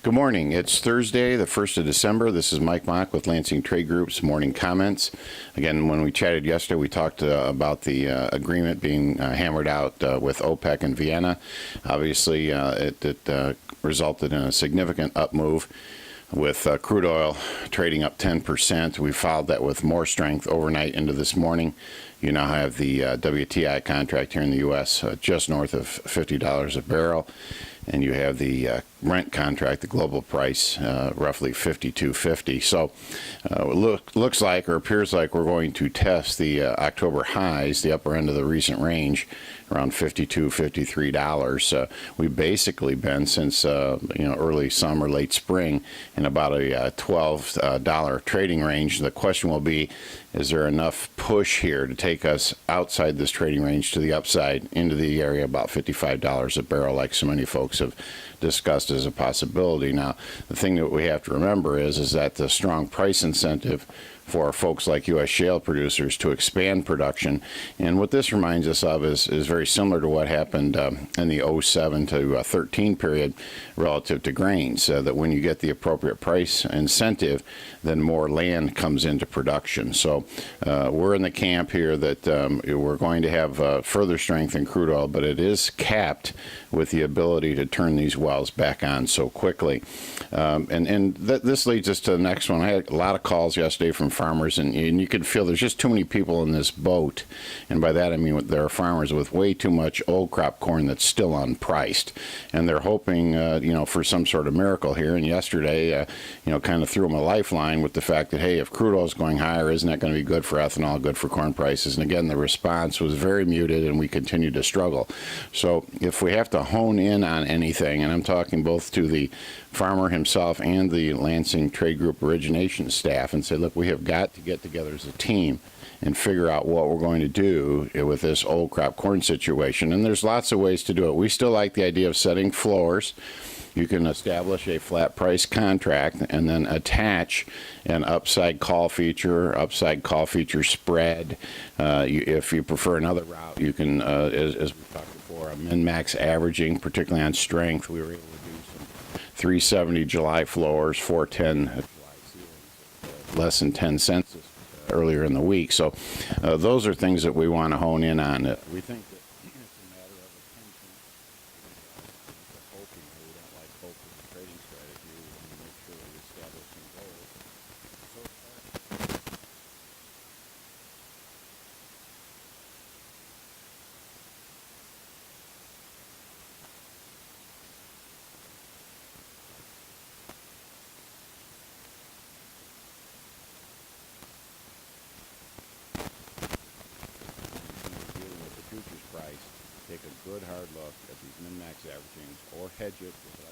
Good morning. It's Thursday, the 1st of December. This is Mike Mock with Lansing Trade Group's Morning Comments. Again, when we chatted yesterday, we talked about the agreement being hammered out with OPEC in Vienna. Obviously, it resulted in a significant up move with crude oil trading up 10%. We followed that with more strength overnight into this morning. You now have the WTI contract here in the U.S. Just north of $50 a barrel. And you have the Brent contract, the global price, roughly $52.50. So looks like or appears like we're going to test the October highs, the upper end of the recent range, around $52, $53. We've basically been since early summer, late spring, in about a $12 trading range. The question will be, is there enough push here to take us outside this trading range to the upside into the area about $55 a barrel, like so many folks have discussed as a possibility? Now, the thing that we have to remember is that the strong price incentive for folks like U.S. shale producers to expand production. And what this reminds us of is very similar to what happened in the 07 to 13 period relative to grains, that when you get the appropriate price incentive, then more land comes into production. So we're in the camp here that we're going to have further strength in crude oil, but it is capped with the ability to turn these wells back on so quickly. This leads us to the next one. I had a lot of calls yesterday from farmers, and you can feel there's just too many people in this boat. And by that I mean there are farmers with way too much old crop corn that's still unpriced, and they're hoping for some sort of miracle here. And yesterday kind of threw them a lifeline with the fact that, hey, if crude oil is going higher, isn't that going to be good for ethanol, good for corn prices? And again, the response was very muted, and we continue to struggle. So if we have to hone in on anything, and I'm talking both to the farmer himself and the Lansing Trade Group origination staff, and say, look, we have got to get together as a team and figure out what we're going to do with this old crop corn situation. And there's lots of ways to do it. We still like the idea of setting floors. You can establish a flat price contract and then attach an upside call feature spread. If you prefer another route, you can, as we talked before, a min-max averaging, particularly on strength. We were able to do some 370 July floors, 410 July ceilings, less than 10 cents earlier in the week. So those are things that we want to hone in on. We think that it's a matter of attention. Hoping, we don't like hope as a trading strategy. We want to make sure we establish some goals. Futures price, take a good hard look at these min-max averagings or hedge it with